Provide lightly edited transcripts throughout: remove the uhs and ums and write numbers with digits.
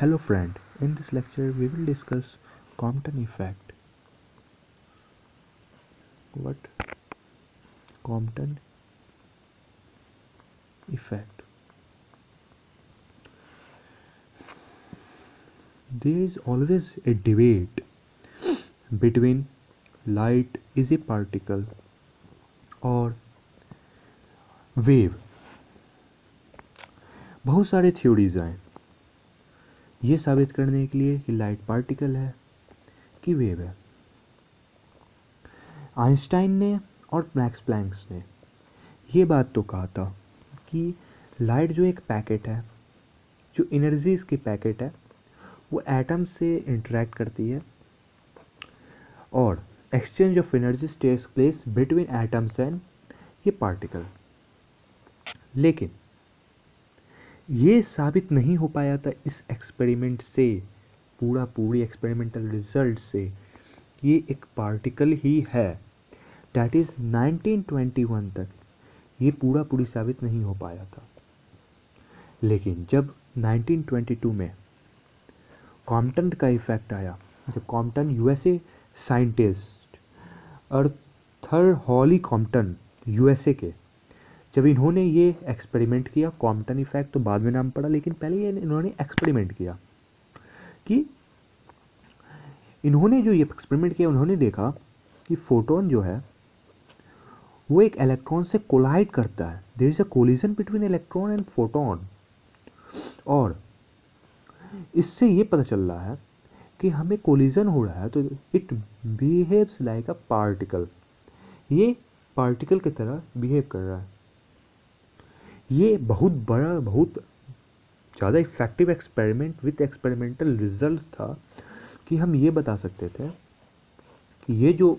Hello friend, in this lecture we will discuss Compton effect. What? Compton effect. There is always a debate between light is a particle और wave. बहुत सारे theories आए ये साबित करने के लिए कि लाइट पार्टिकल है कि वेव है. आइंस्टाइन ने और मैक्स प्लैंक ने ये बात तो कहा था कि लाइट जो एक पैकेट है, जो एनर्जीज की पैकेट है, वो एटम से इंटरेक्ट करती है और exchange of energies takes place between atoms and ये पार्टिकल. लेकिन ये साबित नहीं हो पाया था इस एक्सपेरिमेंट से, पूरी एक्सपेरिमेंटल रिजल्ट से, ये एक पार्टिकल ही है. डैट इज़ 1921 तक ये पूरी साबित नहीं हो पाया था. लेकिन जब 1922 में कॉम्पटन का इफेक्ट आया, जब कॉम्पटन यूएसए साइंटिस्ट अर्थर हॉली कॉम्पटन यूएसए के, जब इन्होंने ये एक्सपेरिमेंट किया, कॉम्पटन इफेक्ट तो बाद में नाम पड़ा, लेकिन पहले ये इन्होंने एक्सपेरिमेंट किया कि इन्होंने जो ये एक्सपेरिमेंट किया, उन्होंने देखा कि फोटोन जो है वो एक इलेक्ट्रॉन से कोलाइड करता है. There is a collision between electron and photon. और इससे ये पता चल रहा है कि हमें कोलिजन हो रहा है तो it behaves like a particle. ये पार्टिकल की तरह बिहेव कर रहा है. ये बहुत बड़ा, बहुत ज़्यादा effective experiment with experimental result था कि हम ये बता सकते थे कि ये जो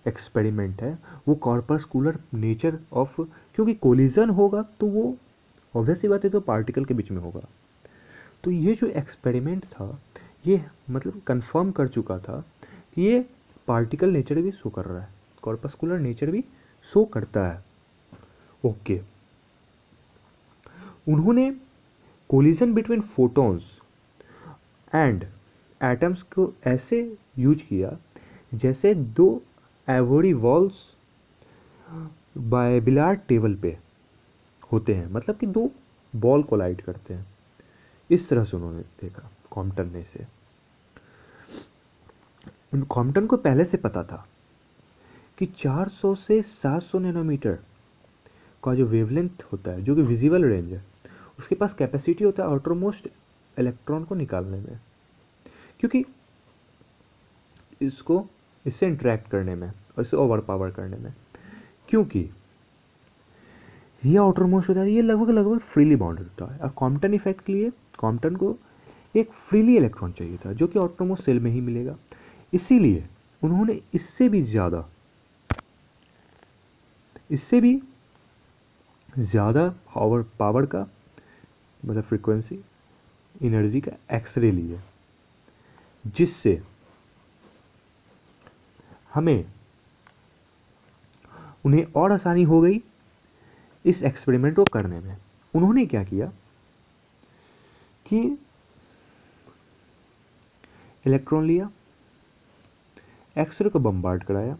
एक्सपेरिमेंट है वो कॉर्पस्कुलर नेचर ऑफ, क्योंकि कोलिजन होगा तो वो ऑब्वियसली बात है तो पार्टिकल के बीच में होगा. तो ये जो एक्सपेरिमेंट था ये मतलब कंफर्म कर चुका था कि ये पार्टिकल नेचर भी शो कर रहा है, कॉर्पस्कुलर नेचर भी शो करता है. ओके. उन्होंने collision between photons and atoms को ऐसे यूज किया जैसे दो एवोरी वॉल्स बिलियार्ड टेबल पे होते हैं, मतलब कि दो बॉल कोलाइड करते हैं. इस तरह से उन्होंने देखा कॉम्पटन ने से. कॉम्पटन को पहले से पता था कि 400 से 700 नैनोमीटर का जो वेवलेंथ होता है, जो कि विजिबल रेंज है, उसके पास कैपेसिटी होता है आउटरमोस्ट इलेक्ट्रॉन को निकालने में, क्योंकि इससे इंटरेक्ट करने में और इसे ओवर पावर करने में. क्योंकि ये आउटरमोस्ट होता है, ये लगभग फ्रीली बाउंडेड होता है. और कॉम्पटन इफेक्ट के लिए कॉम्पटन को एक फ्रीली इलेक्ट्रॉन चाहिए था जो कि आउटरमोस्ट सेल में ही मिलेगा. इसीलिए उन्होंने इससे भी ज़्यादा पावर का, मतलब फ्रीक्वेंसी, एनर्जी का एक्सरे लिए, जिससे उन्हें और आसानी हो गई इस एक्सपेरिमेंट को करने में. उन्होंने क्या किया कि इलेक्ट्रॉन लिया, एक्सरे को बम्बार्ड कराया,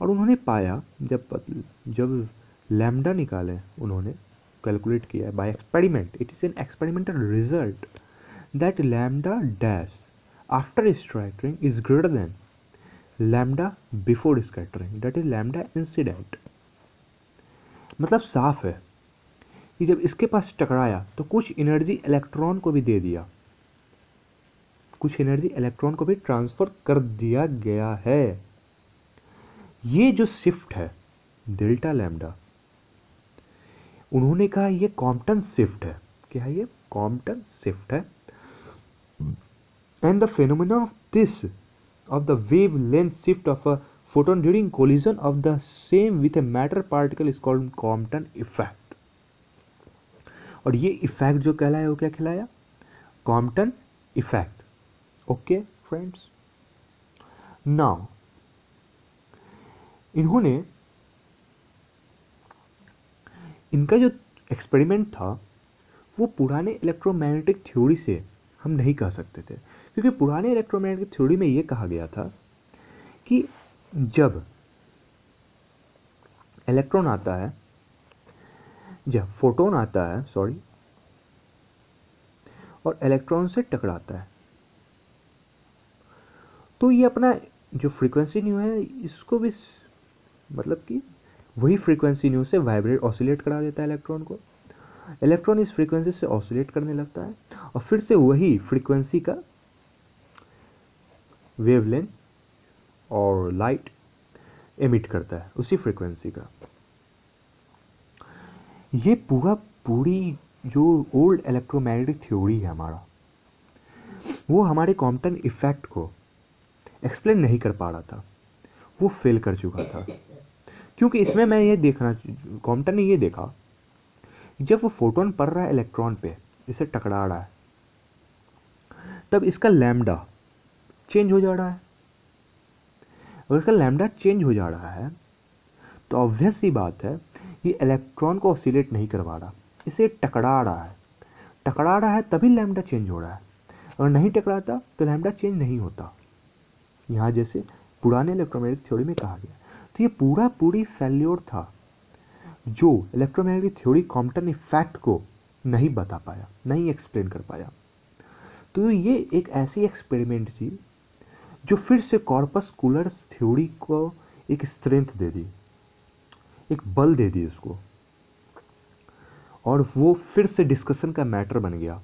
और उन्होंने पाया, जब लैम्डा निकाले, उन्होंने कैलकुलेट किया by experiment, it is an experimental result, that lambda dash after scattering is greater than lambda before scattering, that is lambda incident. मतलब साफ है कि जब इसके पास टकराया तो कुछ एनर्जी इलेक्ट्रॉन को भी दे दिया, कुछ एनर्जी इलेक्ट्रॉन को भी ट्रांसफर कर दिया गया है. ये जो शिफ्ट है डेल्टा लैम्डा, उन्होंने कहा ये कॉम्पटन शिफ्ट है. क्या है ये? कॉम्पटन शिफ्ट है. And the phenomena of this of the wavelength shift of a photon during collision of the same with a matter particle is called Compton effect. और ये इफेक्ट जो कहलाया वो क्या कहलाया? Compton effect. Okay friends, now इनका जो experiment था वो पुराने इलेक्ट्रोमैग्नेटिक थ्योरी से हम नहीं कह सकते थे, क्योंकि पुराने इलेक्ट्रोमैग्नेटिक थ्योरी में ये कहा गया था कि जब इलेक्ट्रॉन आता है, जब फोटोन आता है सॉरी, और इलेक्ट्रॉन से टकराता है, तो ये अपना जो फ्रीक्वेंसी न्यू है इसको भी मतलब कि वही फ्रीक्वेंसी न्यू से वाइब्रेट ऑसिलेट करा देता है इलेक्ट्रॉन को। इलेक्ट्रॉन इस फ्रीक्वेंसी से ऑसिलेट करने लगता है और फिर से वही फ्रीक्वेंसी का वेवलेंथ और लाइट एमिट करता है उसी फ्रीक्वेंसी का। ये पूरी जो ओल्ड इलेक्ट्रोमैग्नेटिक थ्योरी है हमारा, वो हमारे कॉम्पटन इफेक्ट को एक्सप्लेन नहीं कर पा रहा था, वो फेल कर चुका था। क्योंकि इसमें मैं ये देखना, कॉम्पटन ने ये देखा जब वो फोटोन पड़ रहा है इलेक्ट्रॉन पे, इसे टकरा रहा है, तब इसका लैम्डा चेंज हो जा रहा है। अगर इसका लैम्डा चेंज हो जा रहा है तो ऑब्वियस सी बात है ये इलेक्ट्रॉन को ऑसिलेट नहीं करवा रहा, इसे टकरा रहा है। टकरा रहा है तभी लैम्डा चेंज हो रहा है, अगर नहीं टकराता तो लैम्डा चेंज नहीं होता, यहाँ जैसे पुराने इलेक्ट्रोमैग्नेटिक थ्योरी में कहा गया। तो ये पूरी फेल्योर था जो इलेक्ट्रोमैग्नेटिक थ्योरी कॉम्पटन इफेक्ट को नहीं बता पाया, नहीं एक्सप्लेन कर पाया। तो ये एक ऐसी एक्सपेरिमेंट थी जो फिर से कॉर्पस्कुलर थ्योरी को एक स्ट्रेंथ दे दी, एक बल दे दी उसको, और वो फिर से डिस्कशन का मैटर बन गया।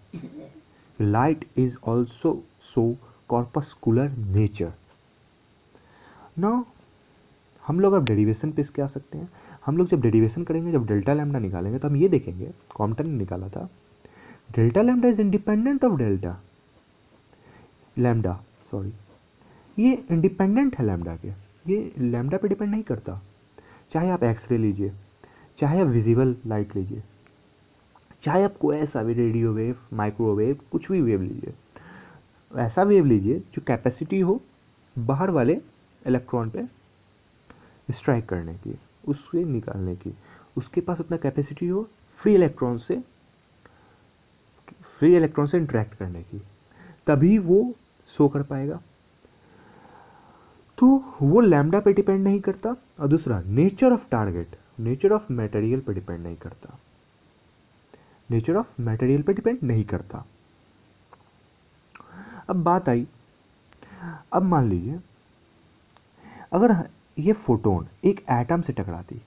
Light is also so corpuscular nature. Now हम लोग अब डेरिवेशन पे इसके आ सकते हैं। हम लोग जब डेरिवेशन करेंगे, जब डेल्टा लैम्डा निकालेंगे, तो हम ये देखेंगे, कॉम्पटन ने निकाला था delta lambda is independent of delta lambda, sorry, ये इंडिपेंडेंट है लैम्डा के, ये लैम्डा पे डिपेंड नहीं करता। चाहे आप एक्सरे लीजिए, चाहे आप विजिबल लाइट लीजिए, चाहे आप कोई ऐसा भी रेडियो वेव, माइक्रोवेव, कुछ भी वेव लीजिए, ऐसा वेव लीजिए जो कैपेसिटी हो बाहर वाले इलेक्ट्रॉन पे स्ट्राइक करने की, उससे निकालने की, उसके पास उतना कैपेसिटी हो फ्री इलेक्ट्रॉन से इंटरेक्ट करने की, तभी वो शो कर पाएगा। तो वो लैम्डा पे डिपेंड नहीं करता, और दूसरा nature of target, nature of material पे डिपेंड नहीं करता, नेचर ऑफ मटेरियल पे डिपेंड नहीं करता। अब बात आई, अब मान लीजिए अगर ये फोटोन एक एटम से टकराती,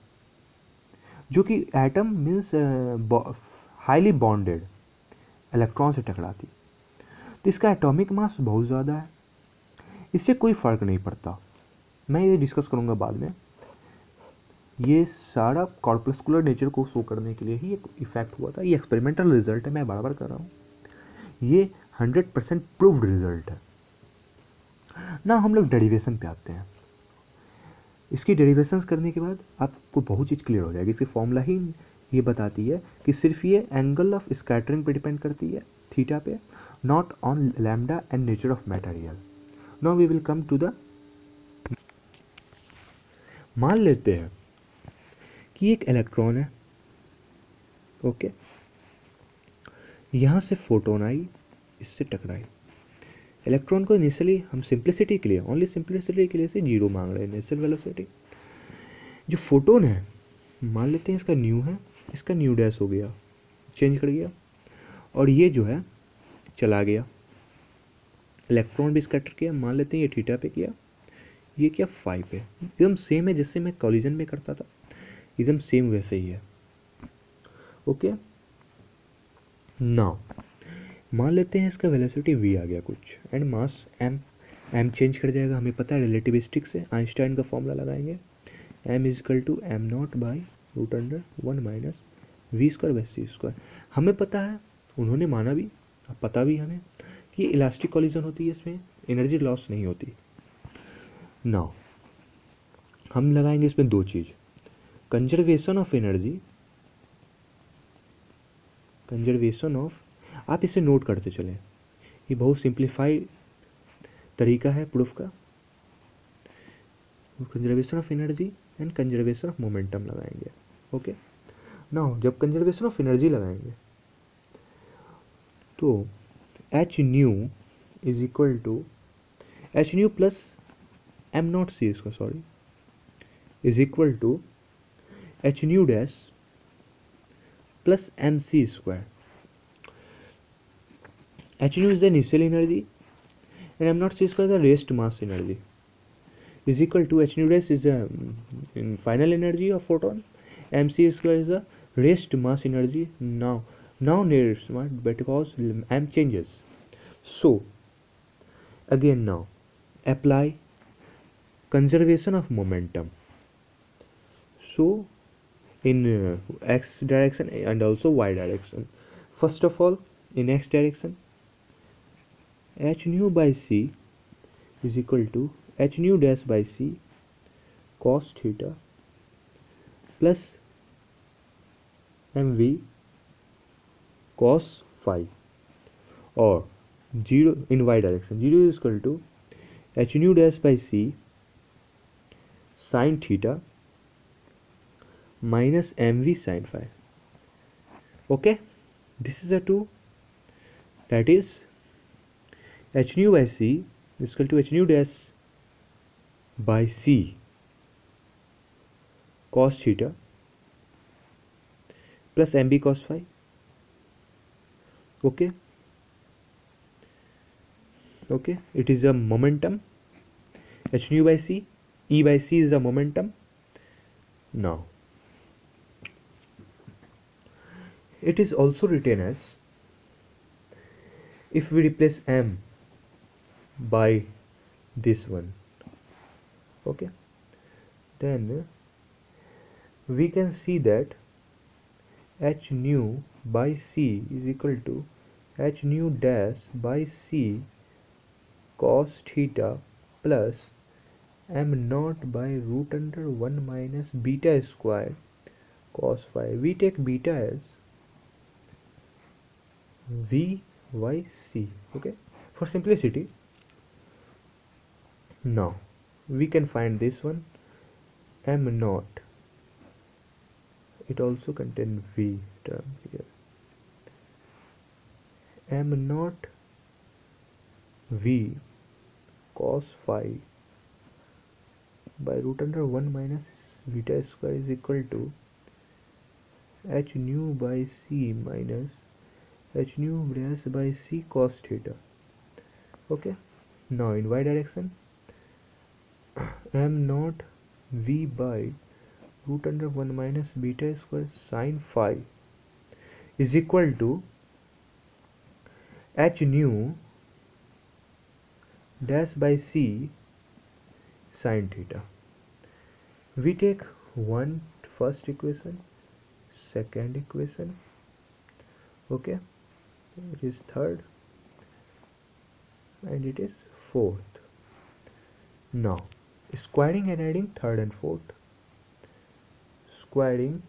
जो कि atom means highly bonded electron से टकराती, तो इसका एटॉमिक मास बहुत ज़्यादा है, इससे कोई फ़र्क नहीं पड़ता। मैं ये डिस्कस करूँगा बाद में। ये सारा कॉर्पस्कुलर नेचर को शो करने के लिए ही एक इफेक्ट हुआ था। ये एक्सपेरिमेंटल रिजल्ट है, मैं बार बार कर रहा हूँ, ये 100% प्रूव्ड रिजल्ट है ना। हम लोग डेरिवेशन पे आते हैं। इसकी डेरिवेशंस करने के बाद आपको बहुत चीज़ क्लियर हो जाएगी। इसकी फॉर्मूला ही ये बताती है कि सिर्फ ये एंगल ऑफ स्कैटरिंग पे डिपेंड करती है, थीटा पे, not on lambda and nature of material. Now we will come to the, मान लेते हैं कि एक इलेक्ट्रॉन है, ओके, यहाँ से फोटोन आई, इससे टकराई। इलेक्ट्रॉन को इनिशियली हम सिंप्लिसिटी के लिए, ओनली सिंप्लिसिटी के लिए से 0 मांग रहे हैं इनिशियल वेलोसिटी। जो फोटोन है मान लेते हैं इसका न्यू है, इसका न्यू डैश हो गया, चेंज कर गया, और ये जो है चला गया, इलेक्ट्रॉन भी स्कैटर किया, मान लेते हैं ये थीटा पे किया, ये क्या फाई पे, एकदम सेम है जैसे मैं कॉलिजन में करता था, एकदम सेम वैसे ही है। ओके, नाउ मान लेते हैं इसका वेलोसिटी v आ गया कुछ, एंड मास m चेंज कर जाएगा, हमें पता है रिलेटिविस्टिक से आइंस्टाइन का फॉर्मूला लगाएंगे, m equal to m not by root under 1 minus v square by c square. हमें पता है, उन्होंने माना भी, अब पता भी हमें कि इलास्टिक कॉलिजन होती है, इसमें एनर्जी लॉस नहीं होती। नाउ हम लगाएंगे इसमें दो चीज़, conservation of energy, conservation of, आप इसे नोट करते चलें, ये बहुत सिंप्लीफाइड तरीका है प्रूफ का। Conservation of energy and conservation of momentum लगाएंगे। ओके, नाउ जब कंजर्वेशन ऑफ एनर्जी लगाएंगे तो h nu is equal to h nu plus m naught c square, sorry, is equal to h nu dash plus mc square. H nu is the initial energy and m naught c square is the rest mass energy, is equal to h nu dash is the final energy of photon, mc square is the rest mass energy. Now near smart because m changes. So again now apply conservation of momentum. So in x direction and also y direction. First of all, in x direction, h nu by c is equal to h nu dash by c cos theta plus mv cos phi, or 0 in y direction, 0 is equal to h nu dash by c sin theta minus mv sin phi. Okay, this is a 2, that is h nu by c is equal to h nu dash by c cos theta plus mb cos phi. Okay, it is a momentum, h nu by c, e by c is the momentum. Now it is also written as, if we replace m by this one, okay, then we can see that h nu by c is equal to h nu dash by c cos theta plus m naught by root under 1 minus beta square cos phi. We take beta as vyc, okay, for simplicity. Now we can find this one, m naught, it also contains v term here, m naught v cos phi by root under 1 minus beta square is equal to h nu by c minus h nu dash by c cos theta. Okay, now in y direction, m naught v by root under 1 minus beta square sin phi is equal to h nu dash by c sin theta. We take first equation, second equation, okay, it is third and it is fourth. Now squaring and adding third and fourth, squaring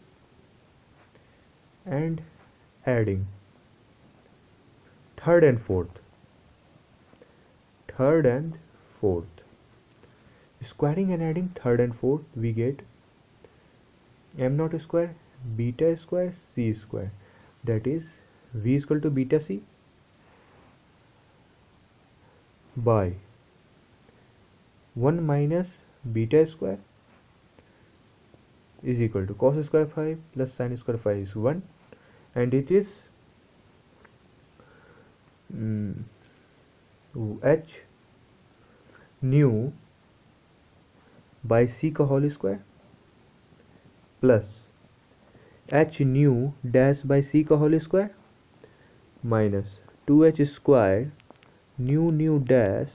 and adding third and fourth, squaring and adding third and fourth, we get m naught square beta square c square, that is v is equal to beta c by 1 minus beta square is equal to cos square phi plus sin square phi is 1, and it is h nu by c का whole square plus h nu dash by c का whole square minus 2h square nu dash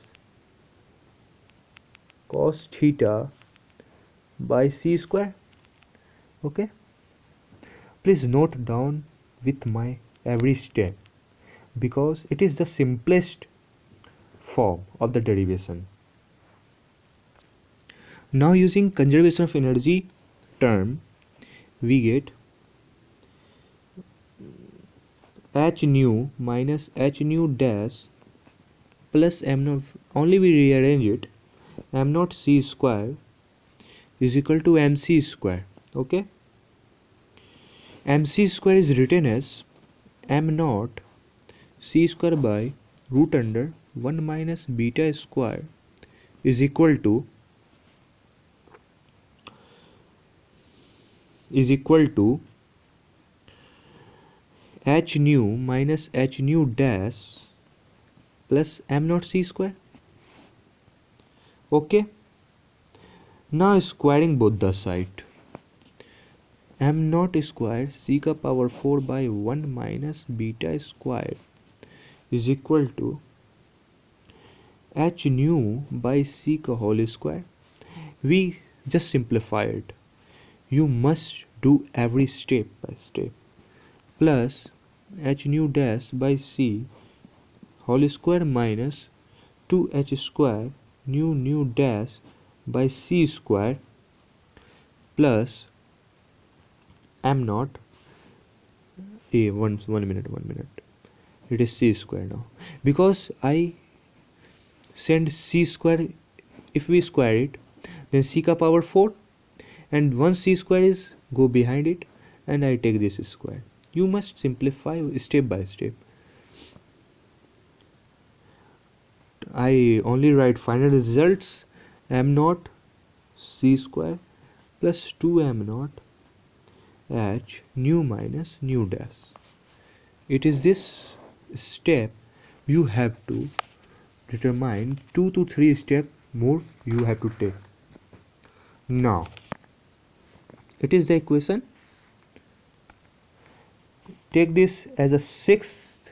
cos theta by c square. Okay, please note down with my every step because it is the simplest form of the derivation. Now using conservation of energy term, we get h nu minus h nu dash plus m naught, only we rearrange it, m naught c square is equal to mc square. Okay, mc square is written as m naught c square by root under 1 minus beta square is equal to h nu minus h nu dash plus m naught c square. Okay, now squaring both the side, m naught square c का power 4 by 1 minus beta square is equal to h nu by c का whole square. We just simplify it. You must do every step by step. Plus h nu dash by c whole square minus 2h square nu dash by c square plus m naught one minute, it is c square now, because I send c square. If we square it, then c ka power 4, and once c square is go behind it, and I take this square. You must simplify step by step. I only write final results m naught c square plus 2m naught h nu minus nu dash. It is this step you have to determine. 2 to 3 steps more you have to take. Now it is the equation. Take this as a 6th,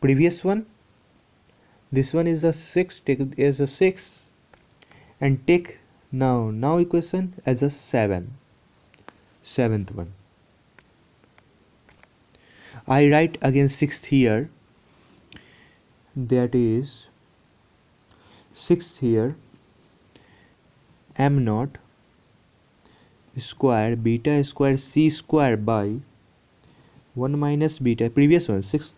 previous one, this one is a 6, take it as a 6, and take now equation as a 7th one. I write again 6th here, that is 6th here, m naught square beta square c square by 1 minus beta, previous one 6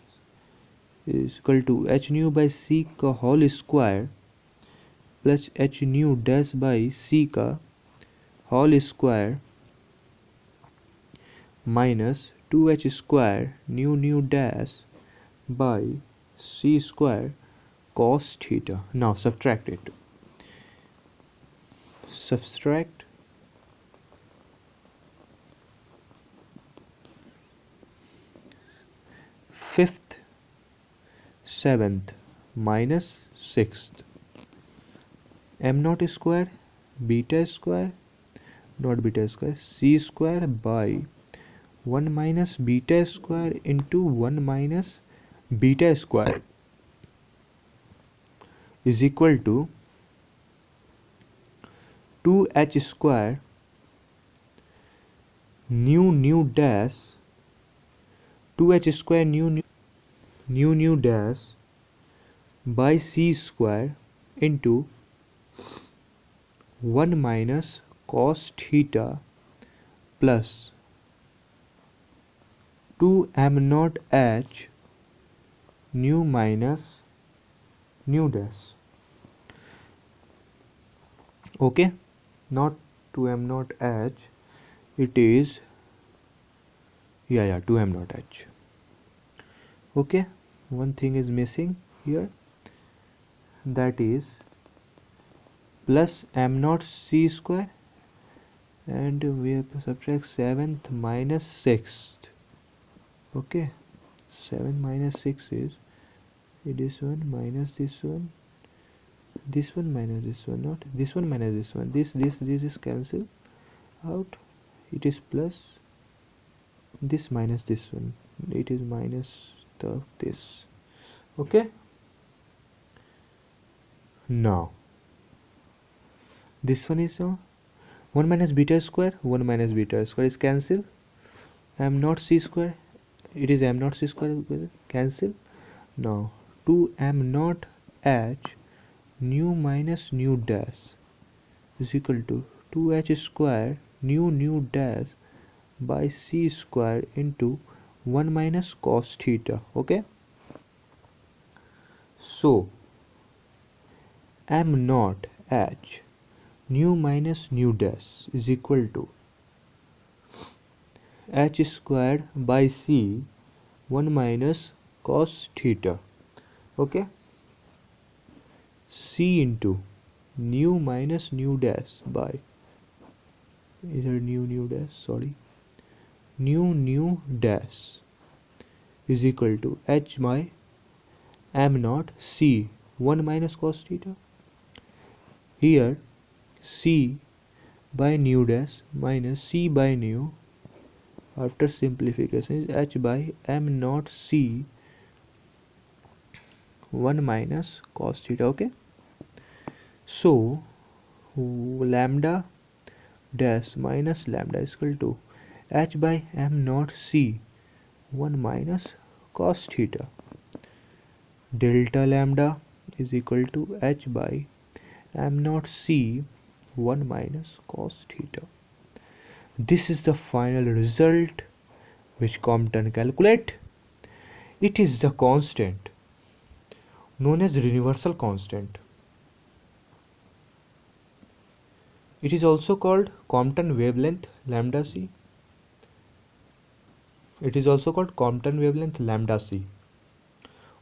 is equal to h nu by c का whole square plus h nu dash by c का whole square minus 2h square nu dash by c square cos theta. Now subtract it. Subtract 5th, 7th minus 6th. M naught square beta square not beta square c square by 1 minus beta square into 1 minus beta square is equal to 2h square nu dash 2h square nu dash by c square into 1 minus cos theta plus 2 m naught h nu minus nu dash. Okay, not 2 m naught h, it is 2 m naught h. Okay, one thing is missing here, that is plus m naught c square, and we have to subtract 7th minus 6th. Okay, 7 minus 6 is this one minus this one, this one minus this one, not this one minus this one, this is cancel out, it is plus this minus this one, it is minus this. Okay, now this one is 1 minus beta square, 1 minus beta square is cancel, m naught c square, it is m naught c square cancel. Now 2 m naught h nu minus nu dash is equal to 2h square nu dash by c square into 1 minus cos theta. Okay, so m naught h nu minus nu dash is equal to h squared by c 1 minus cos theta. Okay, c into nu minus nu dash by either nu dash, sorry, nu dash is equal to h by m naught c 1 minus cos theta. Here c by nu dash minus c by nu after simplification is h by m naught c 1 minus cos theta. Okay, so lambda dash minus lambda is equal to h by m naught c 1 minus cos theta. Delta lambda is equal to h by m naught c 1 minus cos theta. This is the final result which Compton calculate. It is the constant known as universal constant. It is also called Compton wavelength lambda c. It is also called Compton wavelength lambda c.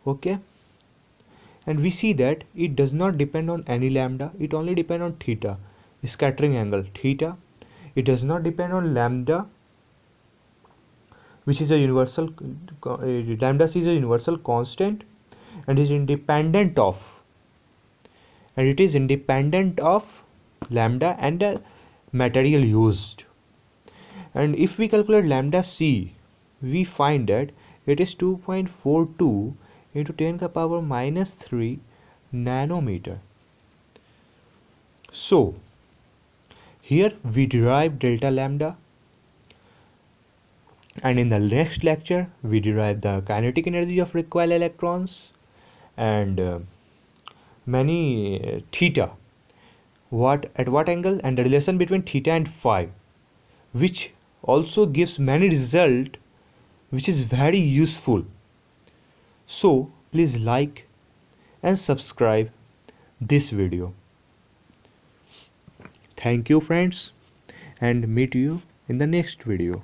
Okay, and we see that it does not depend on any lambda, it only depends on theta, scattering angle theta. It does not depend on lambda, which is a universal lambda c is a universal constant, and is independent of lambda and the material used. And if we calculate lambda c, we find that it is 2.42 into 10 to the power minus 3 nanometer. So here we derive delta lambda, and in the next lecture we derive the kinetic energy of recoil electrons and many theta, at what angle, and the relation between theta and phi, which also gives many result which is very useful. So please like and subscribe this video. Thank you friends, and meet you in the next video.